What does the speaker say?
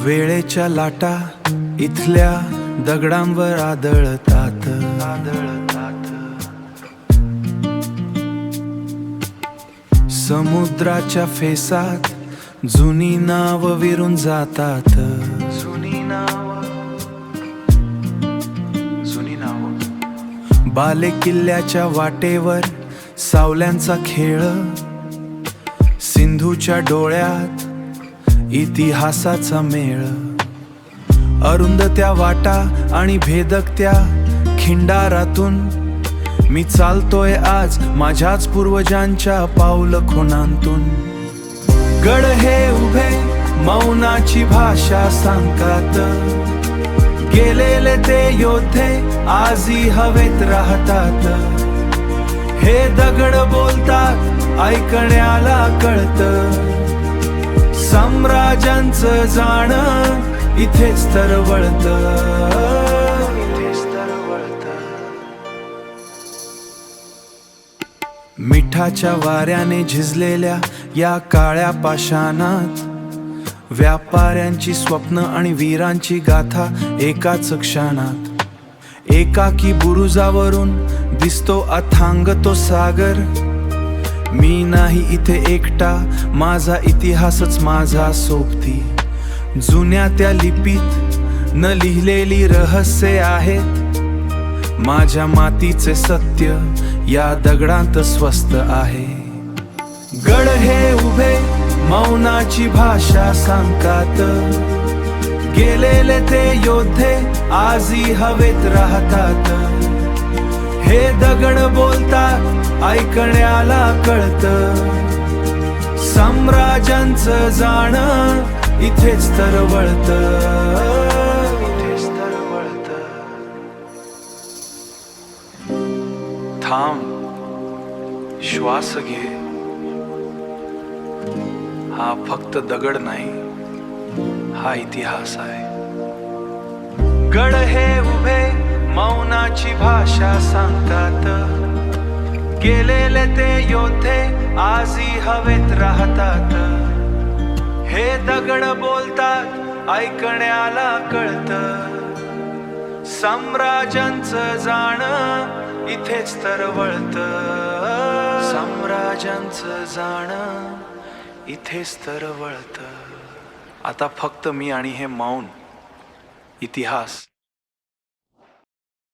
वेळेच्या लाटा इथल्या दगडांवर आदळतात. समुद्राच्या फेसात जुनी नाव विरून जातात. जुनी नाव बाले किल्ल्याच्या वाटेवर सावल्यांचा खेळ. सिंधूच्या डोळ्यात इतिहासाचा मेळ. अरुंद त्या वाटा आणि भेदकत्या खिंडारातून मी चालतोय आज माझ्याच पूर्वजांच्या पाऊल खुणांतून. गड हे उभे मौनाची भाषा सांगतात. गेलेले ते योद्धे आजही हवेत राहतात. हे दगड बोलतात ऐकण्याला कळतं. साम्राज्यांचं जाणं इथेच तरवळतं. मिठाच्या वाऱ्याने झिजलेल्या या काळ्या पाषाणात व्यापाऱ्यांची स्वप्न आणि वीरांची गाथा एकाच क्षणात. एकाकी बुरुजावरून दिसतो अथांग तो सागर. मी नाही इथे एकटा, माझा इतिहासच माझा सोबती. जुन्या त्या लिपीत न लिहिलेली रहस्ये आहेत. माझ्या मातीचे सत्य या दगडांत स्वस्त आहे. गड हे उभे मौनाची भाषा सांगतात. गेलेले ते योद्धे आजही हवेत राहतात. हे दगड बोलतात ऐकण्याला कळतं. साम्राज्यांचं जाणं इथेच तरवळतं. थांब, श्वास घे. हा फक्त दगड नाही, हा इतिहास आहे. गड हे उभे मौनाची भाषा सांगतात. गेलेले ते योद्धे आजही हवेत राहतात. हे दगड बोलतात ऐकण्याला कळतं. साम्राज्यांचं जाणं इथेच तरवळतं. साम्राज्यांचं जाणं इथेच तरवळतं. आता फक्त मी आणि हे मौन, इतिहास.